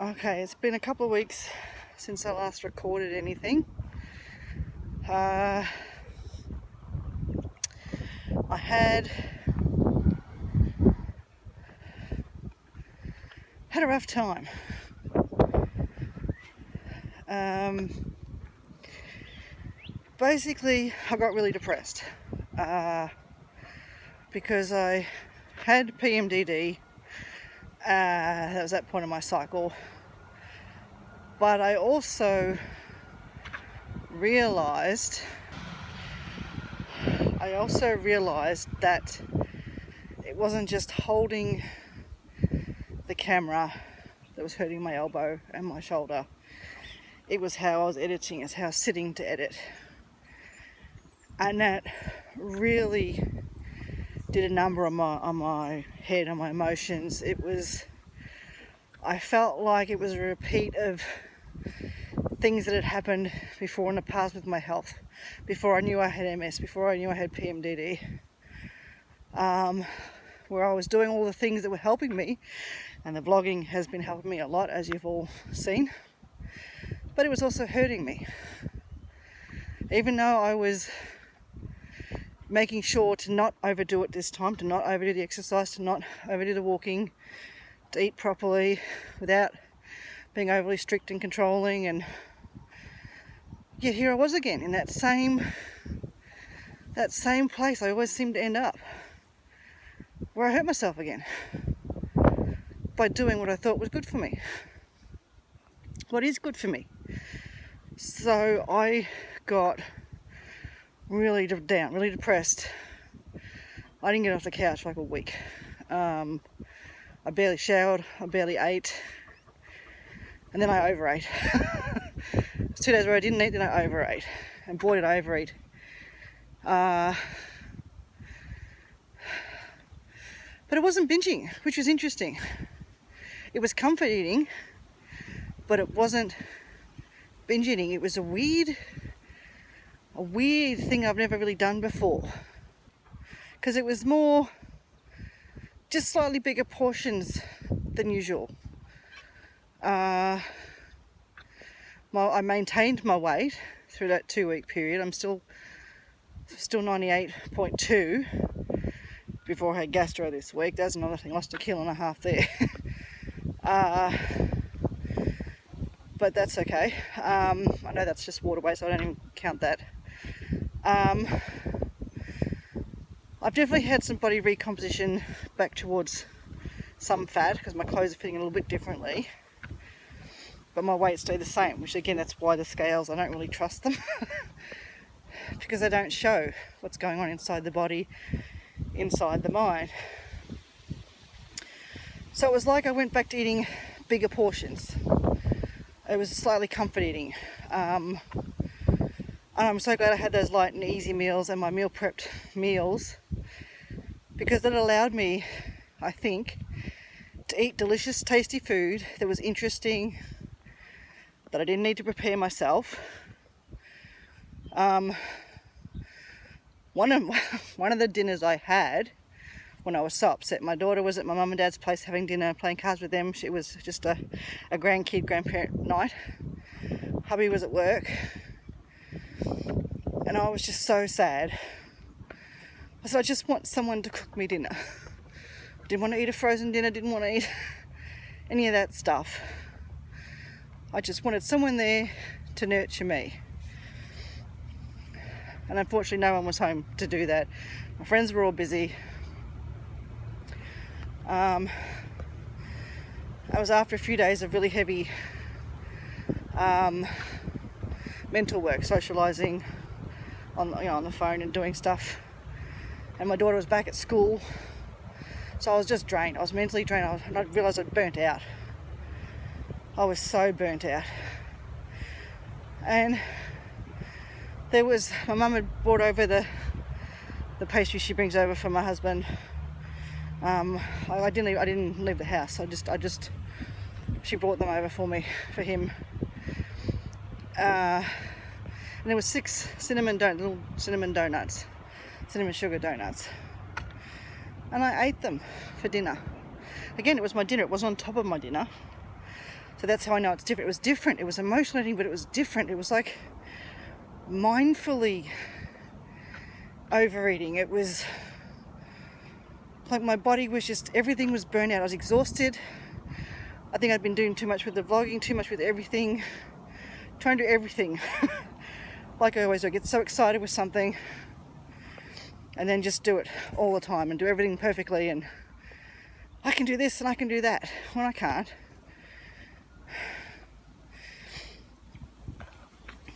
Okay, it's been a couple of weeks since I last recorded anything. I had a rough time. Basically, I got really depressed because I had PMDD. That was that point in my cycle. But I also realised that it wasn't just holding the camera that was hurting my elbow and my shoulder. It was how I was editing, it's how I was sitting to edit. And that really did a number on my head, on my emotions. I felt like it was a repeat of things that had happened before in the past with my health, before I knew I had MS, before I knew I had PMDD, where I was doing all the things that were helping me, and the vlogging has been helping me a lot, as you've all seen, but it was also hurting me. Even though I was making sure to not overdo it this time, to not overdo the exercise, to not overdo the walking, to eat properly without being overly strict and controlling, and yet here I was again in that same place I always seem to end up, where I hurt myself again by doing what I thought was good for me, what is good for me. So I got really down, really depressed. I didn't get off the couch for like a week. I barely showered, I barely ate, and then I overate. It was 2 days where I didn't eat, then I overate, and boy did I overeat. But it wasn't binging, which was interesting. It was comfort eating, but it wasn't binge eating. It was a weird thing I've never really done before, because it was more just slightly bigger portions than usual. I maintained my weight through that 2-week period. I'm still 98.2 before I had gastro this week. That's another thing, lost 1.5 kilos there. But that's okay. I know that's just water weight, so I don't even count that. I've definitely had some body recomposition back towards some fat, because my clothes are fitting a little bit differently, but my weight stayed the same, which again, that's why the scales, I don't really trust them because they don't show what's going on inside the body, inside the mind. So it was like I went back to eating bigger portions. It was slightly comfort eating. And I'm so glad I had those light and easy meals and my meal prepped meals, because that allowed me, I think, to eat delicious, tasty food that was interesting, that I didn't need to prepare myself. One of the dinners I had when I was so upset, my daughter was at my mum and dad's place having dinner, playing cards with them. It was just a grandparent night. Hubby was at work, and I was just so sad. I said, I just want someone to cook me dinner. Didn't want to eat a frozen dinner, didn't want to eat any of that stuff. I just wanted someone there to nurture me. And unfortunately no one was home to do that. My friends were all busy. I was after a few days of really heavy mental work, socialising on the phone and doing stuff. And my daughter was back at school, so I was just drained. I was mentally drained. I realised I'd burnt out. I was so burnt out. And my mum had brought over the pastry she brings over for my husband. I didn't leave the house. She brought them over for him. And there was 6 little cinnamon sugar donuts, and I ate them for dinner. Again, it was my dinner. It was on top of my dinner. So that's how I know it's different. It was different. It was emotional eating, but it was different. It was like mindfully overeating. It was like my body was just, everything was burnt out. I was exhausted. I think I'd been doing too much with the vlogging, too much with everything, trying to do everything. Like I always do, I get so excited with something and then just do it all the time and do everything perfectly, and I can do this and I can do that when I can't.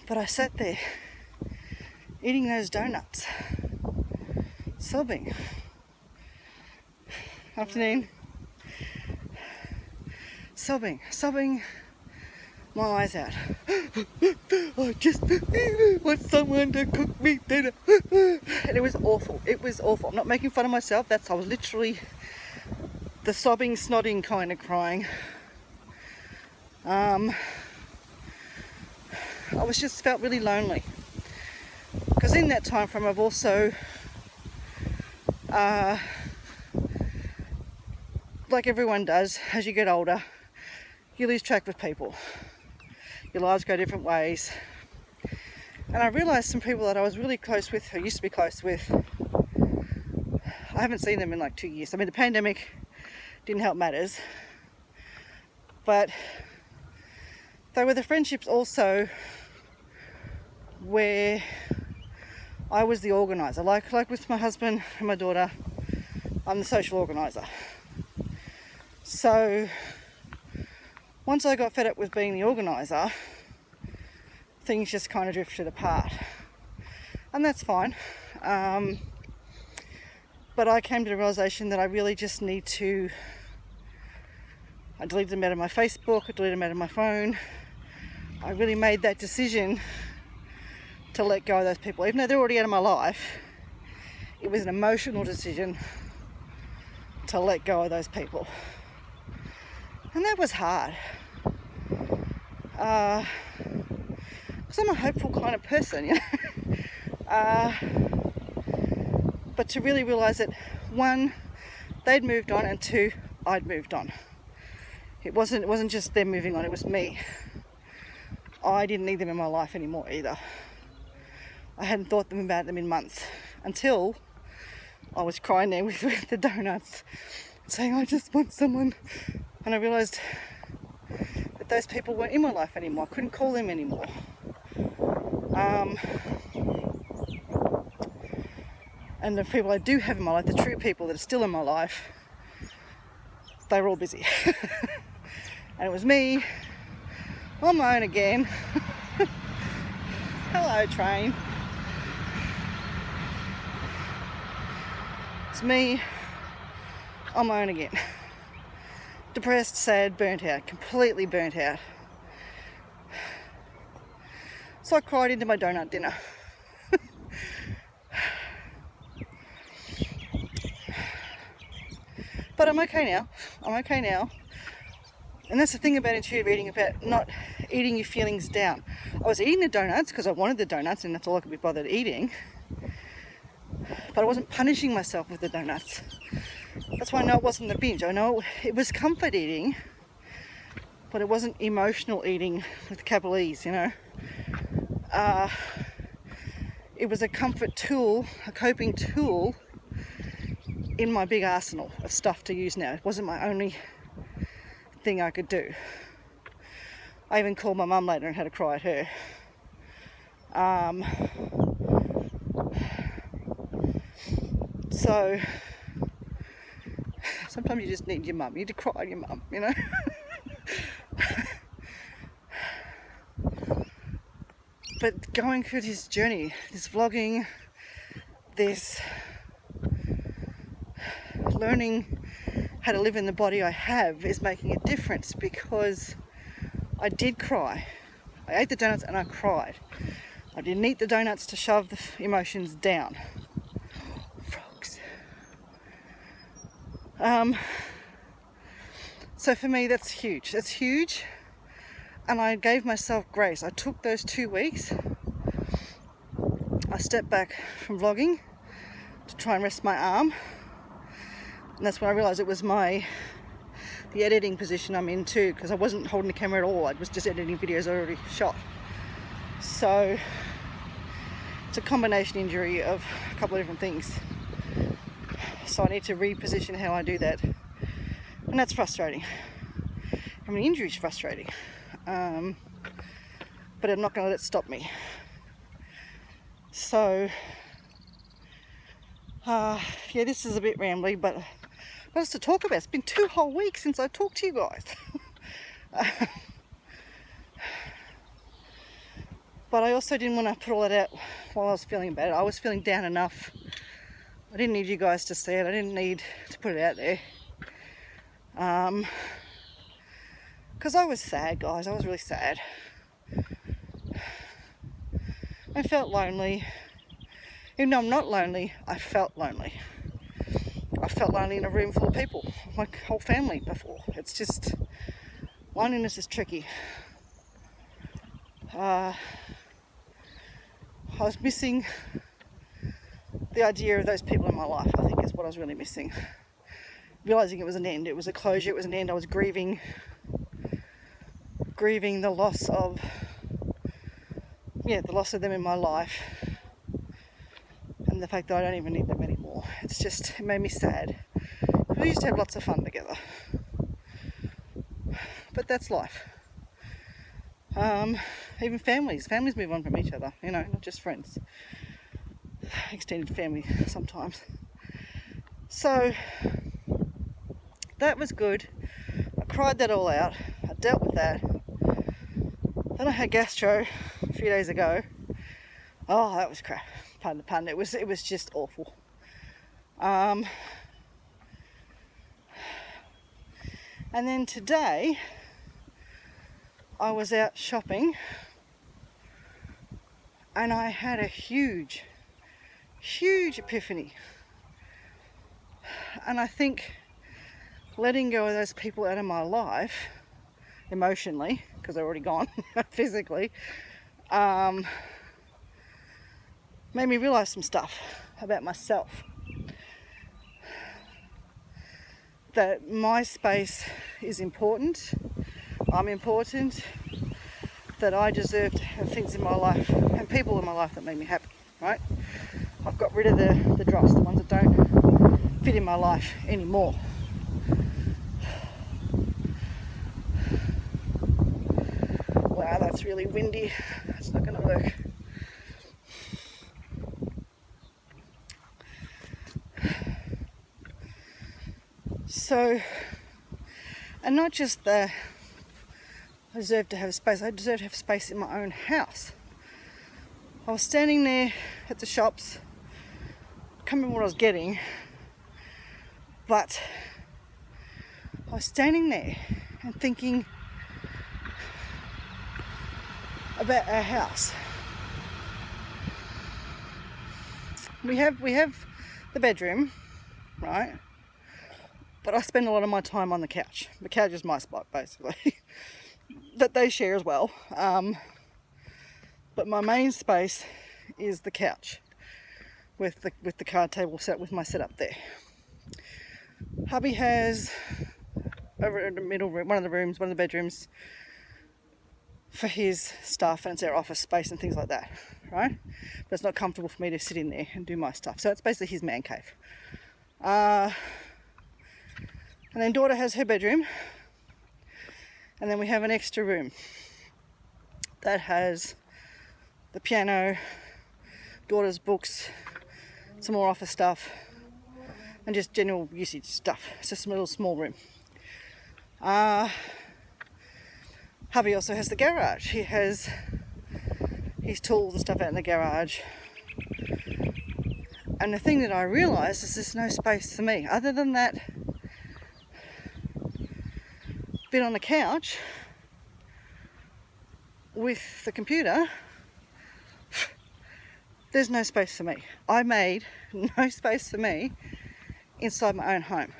But I sat there eating those donuts, sobbing. Afternoon. Sobbing my eyes out. I just want someone to cook me dinner. And it was awful. It was awful. I'm not making fun of myself. I was literally the sobbing, snotting kind of crying. I was just felt really lonely. Because in that time frame I've also like everyone does, as you get older, you lose track with people. Your lives go different ways. And I realised some people that I was really close with, or used to be close with, I haven't seen them in like 2 years. I mean, the pandemic didn't help matters. But they were the friendships also where I was the organiser. Like with my husband and my daughter, I'm the social organiser. So once I got fed up with being the organiser, things just kind of drifted apart. And that's fine. But I came to the realisation that I really just need to... I deleted them out of my Facebook, I deleted them out of my phone. I really made that decision to let go of those people. Even though they're already out of my life, it was an emotional decision to let go of those people. And that was hard. Because I'm a hopeful kind of person, you know. But to really realise that, one, they'd moved on, and two, I'd moved on. It wasn't just them moving on, it was me. I didn't need them in my life anymore either. I hadn't thought about them in months, until I was crying there with the donuts, saying, I just want someone. And I realised that those people weren't in my life anymore. I couldn't call them anymore. And the people I do have in my life, the true people that are still in my life, they were all busy. And it was me, on my own again. Hello, train. It's me, on my own again. Depressed, sad, burnt out, completely burnt out. So I cried into my donut dinner. But I'm okay now. I'm okay now. And that's the thing about intuitive eating, about not eating your feelings down. I was eating the donuts because I wanted the donuts, and that's all I could be bothered eating. But I wasn't punishing myself with the donuts. That's why I know it wasn't the binge. I know it was comfort eating, but it wasn't emotional eating with capital E's, you know. It was a comfort tool, a coping tool in my big arsenal of stuff to use now. It wasn't my only thing I could do. I even called my mum later and had a cry at her. So sometimes you just need your mum. You need to cry at your mum, you know. But going through this journey, this vlogging, this learning how to live in the body I have, is making a difference, because I did cry. I ate the donuts and I cried. I didn't eat the donuts to shove the emotions down. Frogs. So for me, that's huge. That's huge. And I gave myself grace. I took those 2 weeks. I stepped back from vlogging to try and rest my arm. And that's when I realised it was my the editing position I'm in too, because I wasn't holding the camera at all. I was just editing videos I already shot. So it's a combination injury of a couple of different things. So I need to reposition how I do that, and that's frustrating. I mean, injury is frustrating, but I'm not going to let it stop me. So yeah, this is a bit rambly, but what else to talk about? It's been 2 whole weeks since I talked to you guys. But I also didn't want to put all that out while I was feeling bad. I was feeling down enough. I didn't need you guys to see it. I didn't need to put it out there. Because I was sad, guys. I was really sad. I felt lonely. Even though I'm not lonely, I felt lonely. I felt lonely in a room full of people, my whole family before. It's just, loneliness is tricky. I was missing the idea of those people in my life, I think is what I was really missing. Realising it was an end, it was a closure, it was an end. I was grieving the loss of, the loss of them in my life. And the fact that I don't even need them anymore. It made me sad. We used to have lots of fun together. But that's life. Even families move on from each other, not just friends. Extended family sometimes. So that was good. I cried that all out. I dealt with that. Then I had gastro a few days ago. Oh, that was crap. Pardon the pun. It was just awful. And then today I was out shopping and I had a huge epiphany. And I think letting go of those people out of my life emotionally, because they're already gone physically, made me realise some stuff about myself. That my space is important, I'm important, that I deserve to have things in my life and people in my life that make me happy, right? I've got rid of the dross, the ones that don't fit in my life anymore. Wow, that's really windy. That's not going to work. So, and not just I deserve to have space, I deserve to have space in my own house. I was standing there at the shops, I can't remember what I was getting, but I was standing there and thinking about our house. We have the bedroom, right? But I spend a lot of my time on the couch. The couch is my spot, basically, that they share as well. But my main space is the couch, with the card table set with my setup there. Hubby has over in the middle room, one of the bedrooms for his stuff, and it's our office space and things like that, right? But it's not comfortable for me to sit in there and do my stuff. So it's basically his man cave. And then daughter has her bedroom, and then we have an extra room that has the piano, daughter's books, some more office stuff, and just general usage stuff. It's just a little small room. Hubby also has the garage. He has his tools and stuff out in the garage. And the thing that I realised is there's no space for me. Other than that bit on the couch with the computer, there's no space for me. I made no space for me inside my own home.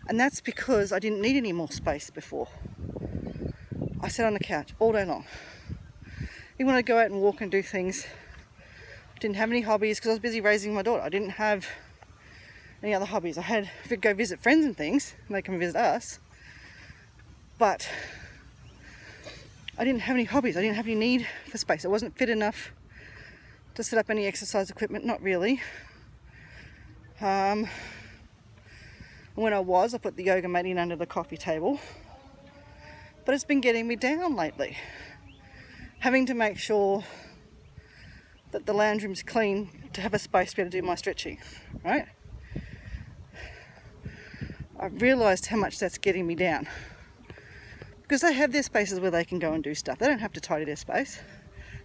And that's because I didn't need any more space before. I sat on the couch all day long. Even when I go out and walk and do things, I didn't have any hobbies because I was busy raising my daughter. I didn't have any other hobbies. I could go visit friends and things, and they come visit us, but I didn't have any hobbies. I didn't have any need for space. I wasn't fit enough to set up any exercise equipment, not really. When I put the yoga mat in under the coffee table, but it's been getting me down lately. Having to make sure that the lounge room's clean to have a space to be able to do my stretching, right? I've realised how much that's getting me down. Because they have their spaces where they can go and do stuff. They don't have to tidy their space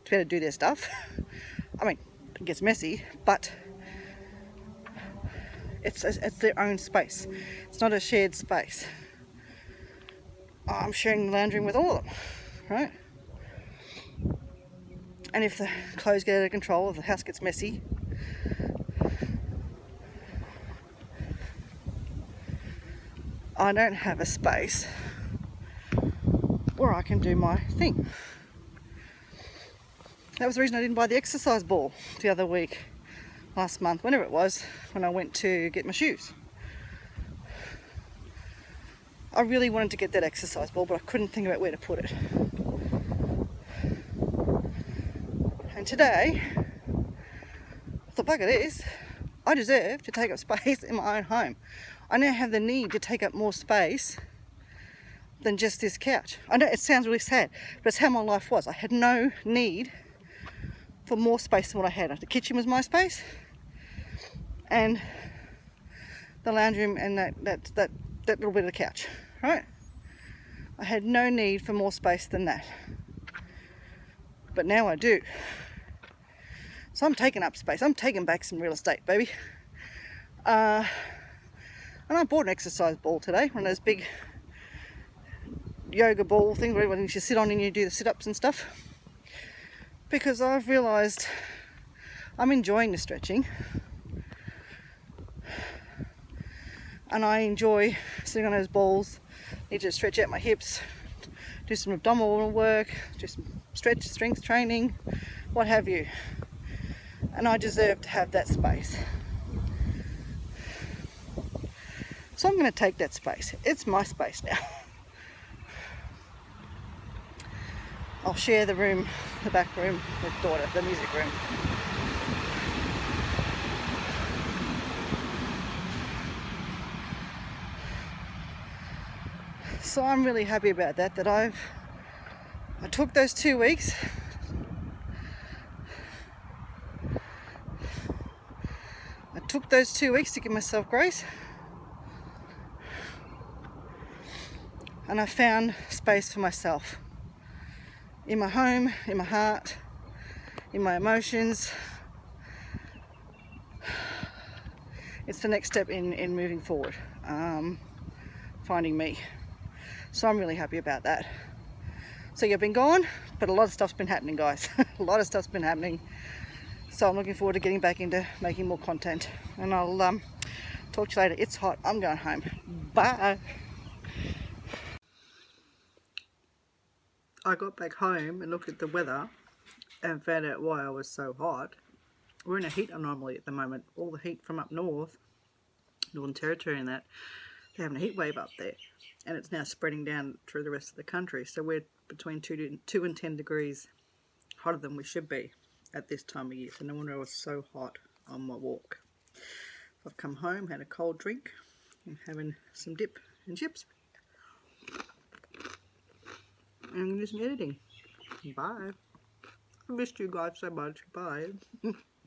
to be able to do their stuff. I mean, it gets messy, but it's their own space. It's not a shared space. I'm sharing the lounge room with all of them, right? And if the clothes get out of control, if the house gets messy, I don't have a space where I can do my thing. That was the reason I didn't buy the exercise ball the other week, last month, whenever it was, when I went to get my shoes. I really wanted to get that exercise ball, but I couldn't think about where to put it. And today, I thought, bugger this, I deserve to take up space in my own home. I now have the need to take up more space than just this couch. I know it sounds really sad, but it's how my life was. I had no need for more space than what I had. The kitchen was my space, and the lounge room, and that little bit of the couch, right? I had no need for more space than that. But now I do. So I'm taking up space. I'm taking back some real estate, baby. And I bought an exercise ball today, one of those big yoga ball things where you sit on and you do the sit-ups and stuff. Because I've realised I'm enjoying the stretching. And I enjoy sitting on those balls. Need to stretch out my hips, do some abdominal work, do some strength training, what have you. And I deserve to have that space. So I'm going to take that space. It's my space now. I'll share the room, the back room, with daughter, the music room. So I'm really happy about that I took those 2 weeks. I took those 2 weeks to give myself grace. And I found space for myself. In my home, in my heart, in my emotions. It's the next step in moving forward. Finding me. So I'm really happy about that. So you've been gone, but a lot of stuff's been happening, guys. A lot of stuff's been happening. So I'm looking forward to getting back into making more content. And I'll talk to you later. It's hot. I'm going home. Bye. I got back home and looked at the weather and found out why I was so hot. We're in a heat anomaly at the moment. All the heat from up north, Northern Territory and that, they're having a heat wave up there. And it's now spreading down through the rest of the country. So we're between 2 and 10 degrees hotter than we should be at this time of year. So no wonder I was so hot on my walk. I've come home, had a cold drink, and having some dip and chips. And I'm going to do some editing. Bye. I missed you guys so much. Bye.